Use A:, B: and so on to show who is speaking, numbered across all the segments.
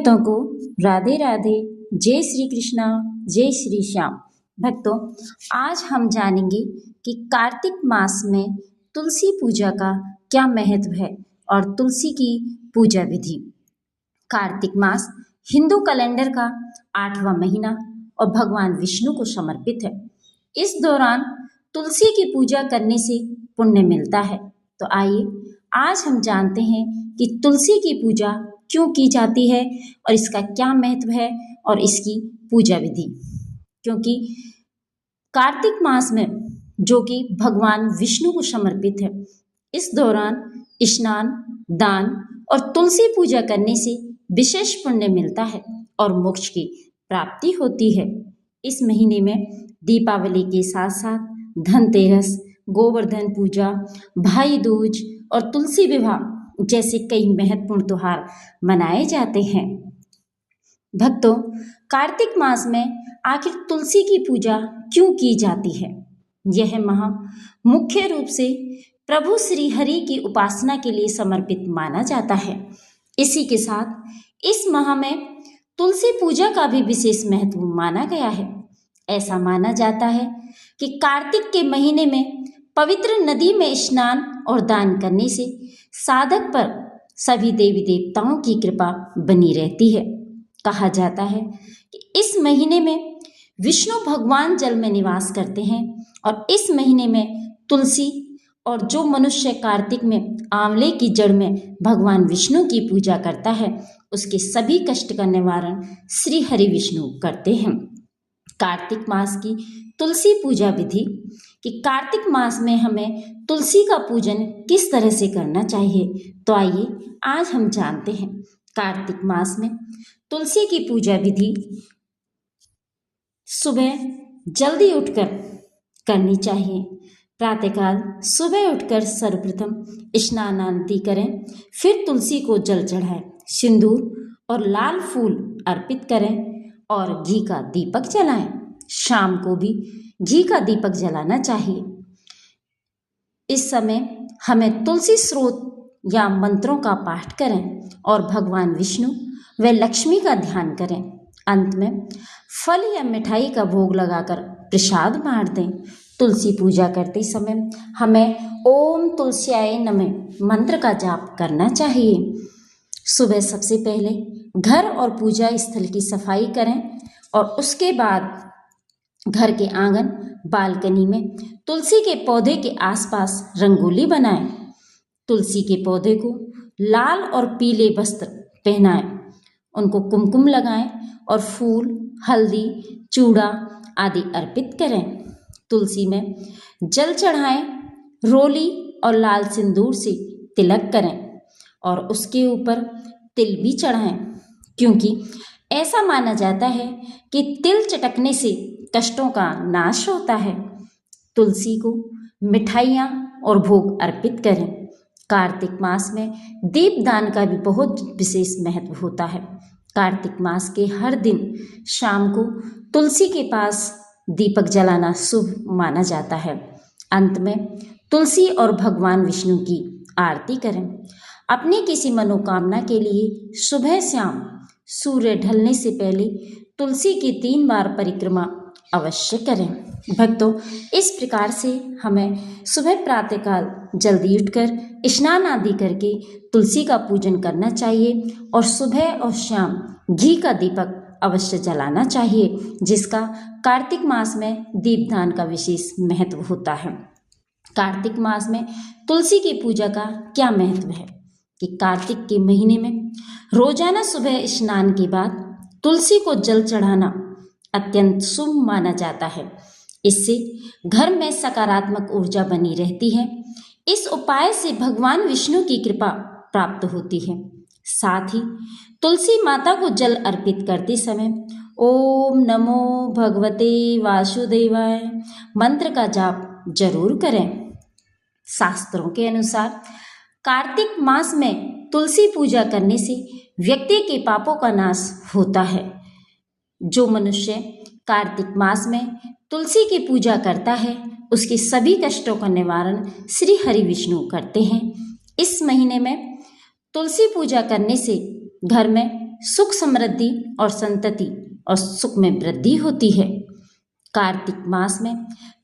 A: भक्तों को राधे राधे। जय श्री कृष्णा, जय श्री श्याम। भक्तों, आज हम जानेंगे कि कार्तिक मास में तुलसी पूजा का क्या महत्व है और तुलसी की पूजा विधि। कार्तिक मास हिंदू कैलेंडर का 8वां महीना और भगवान विष्णु को समर्पित है। इस दौरान तुलसी की पूजा करने से पुण्य मिलता है। तो आइए आज हम जानते हैं कि तुलसी की पूजा क्यों की जाती है और इसका क्या महत्व है और इसकी पूजा विधि। क्योंकि कार्तिक मास में जो कि भगवान विष्णु को समर्पित है, इस दौरान स्नान, दान और तुलसी पूजा करने से विशेष पुण्य मिलता है और मोक्ष की प्राप्ति होती है। इस महीने में दीपावली के साथ साथ धनतेरस, गोवर्धन पूजा, भाई दूज और तुलसी विवाह जैसे कई महत्वपूर्ण त्योहार मनाए जाते हैं। भक्तों, कार्तिक मास में आखिर तुलसी की पूजा क्यों की जाती है? यह माह मुख्य रूप से प्रभु श्री हरि की उपासना के लिए समर्पित माना जाता है। इसी के साथ इस माह में तुलसी पूजा का भी विशेष महत्व माना गया है। ऐसा माना जाता है कि कार्तिक के महीने में पवित्र नदी में स्नान और दान करने से साधक पर सभी देवी देवताओं की कृपा बनी रहती है। कहा जाता है कि इस महीने में विष्णु भगवान जल में निवास करते हैं और इस महीने में तुलसी और जो मनुष्य कार्तिक में आंवले की जड़ में भगवान विष्णु की पूजा करता है, उसके सभी कष्ट का निवारण श्री हरि विष्णु करते हैं। कार्तिक मास की तुलसी पूजा विधि कि कार्तिक मास में हमें तुलसी का पूजन किस तरह से करना चाहिए, तो आइए आज हम जानते हैं। कार्तिक मास में तुलसी की पूजा विधि सुबह जल्दी उठकर करनी चाहिए। प्रातःकाल सुबह उठकर सर्वप्रथम स्नान आदि करें, फिर तुलसी को जल चढ़ाएं, सिंदूर और लाल फूल अर्पित करें और घी का दीपक जलाएं। शाम को भी घी का दीपक जलाना चाहिए। इस समय हमें तुलसी स्रोत या मंत्रों का पाठ करें और भगवान विष्णु व लक्ष्मी का ध्यान करें। अंत में फल या मिठाई का भोग लगाकर प्रसाद बांट दें। तुलसी पूजा करते समय हमें ओम तुलस्याय नमः मंत्र का जाप करना चाहिए। सुबह सबसे पहले घर और पूजा स्थल की सफाई करें और उसके बाद घर के आंगन, बालकनी में तुलसी के पौधे के आसपास रंगोली बनाएं। तुलसी के पौधे को लाल और पीले वस्त्र पहनाएं, उनको कुमकुम लगाएं और फूल, हल्दी, चूड़ा आदि अर्पित करें। तुलसी में जल चढ़ाएं, रोली और लाल सिंदूर से तिलक करें और उसके ऊपर तिल भी चढ़ाएं, क्योंकि ऐसा माना जाता है कि तिल चटकने से कष्टों का नाश होता है। तुलसी को मिठाइयाँ और भोग अर्पित करें। कार्तिक मास में दीपदान का भी बहुत विशेष महत्व होता है। कार्तिक मास के हर दिन शाम को तुलसी के पास दीपक जलाना शुभ माना जाता है। अंत में तुलसी और भगवान विष्णु की आरती करें। अपनी किसी मनोकामना के लिए सुबह शाम सूर्य ढलने से पहले तुलसी की 3 बार परिक्रमा अवश्य करें। भक्तों, इस प्रकार से हमें सुबह प्रातःकाल जल्दी उठकर स्नान आदि करके तुलसी का पूजन करना चाहिए और सुबह और शाम घी का दीपक अवश्य जलाना चाहिए, जिसका कार्तिक मास में दीपदान का विशेष महत्व होता है। कार्तिक मास में तुलसी की पूजा का क्या महत्व है कि कार्तिक के महीने में रोजाना सुबह स्नान के बाद तुलसी को जल चढ़ाना अत्यंत शुभ माना जाता है। इससे घर में सकारात्मक ऊर्जा बनी रहती है। इस उपाय से भगवान विष्णु की कृपा प्राप्त होती है। साथ ही तुलसी माता को जल अर्पित करते समय ओम नमो भगवते वासुदेवाय मंत्र का जाप जरूर करें। शास्त्रों के अनुसार कार्तिक मास में तुलसी पूजा करने से व्यक्ति के पापों का नाश होता है। जो मनुष्य कार्तिक मास में तुलसी की पूजा करता है, उसके सभी कष्टों का निवारण श्री हरि विष्णु करते हैं। इस महीने में तुलसी पूजा करने से घर में सुख समृद्धि और संतति और सुख में वृद्धि होती है। कार्तिक मास में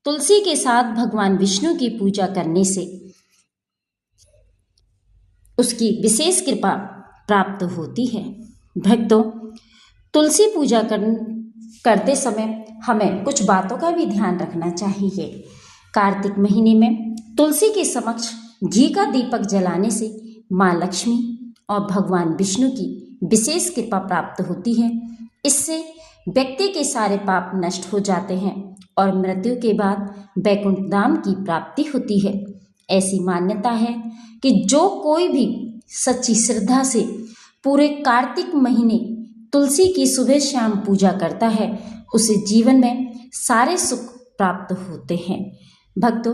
A: तुलसी के साथ भगवान विष्णु की पूजा करने से उसकी विशेष कृपा प्राप्त होती है। भक्तों, तुलसी पूजा करते समय हमें कुछ बातों का भी ध्यान रखना चाहिए। कार्तिक महीने में तुलसी के समक्ष घी का दीपक जलाने से माँ लक्ष्मी और भगवान विष्णु की विशेष कृपा प्राप्त होती है। इससे व्यक्ति के सारे पाप नष्ट हो जाते हैं और मृत्यु के बाद वैकुंठ धाम की प्राप्ति होती है। ऐसी मान्यता है कि जो कोई भी सच्ची श्रद्धा से पूरे कार्तिक महीने तुलसी की सुबह शाम पूजा करता है, उसे जीवन में सारे सुख प्राप्त होते हैं। भक्तों,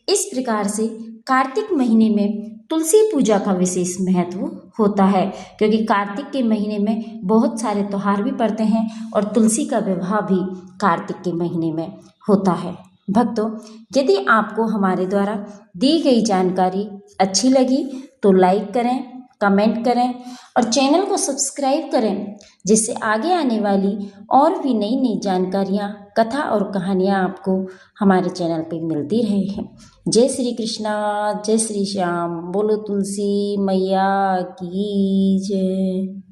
A: इस प्रकार से कार्तिक महीने में तुलसी पूजा का विशेष महत्व होता है, क्योंकि कार्तिक के महीने में बहुत सारे त्योहार भी पड़ते हैं और तुलसी का विवाह भी कार्तिक के महीने में होता है। भक्तों, यदि आपको हमारे द्वारा दी गई जानकारी अच्छी लगी तो लाइक करें, कमेंट करें और चैनल को सब्सक्राइब करें, जिससे आगे आने वाली और भी नई नई जानकारियाँ, कथा और कहानियाँ आपको हमारे चैनल पे मिलती रहे हैं। जय श्री कृष्णा, जय श्री श्याम, बोलो तुलसी मैया की जय।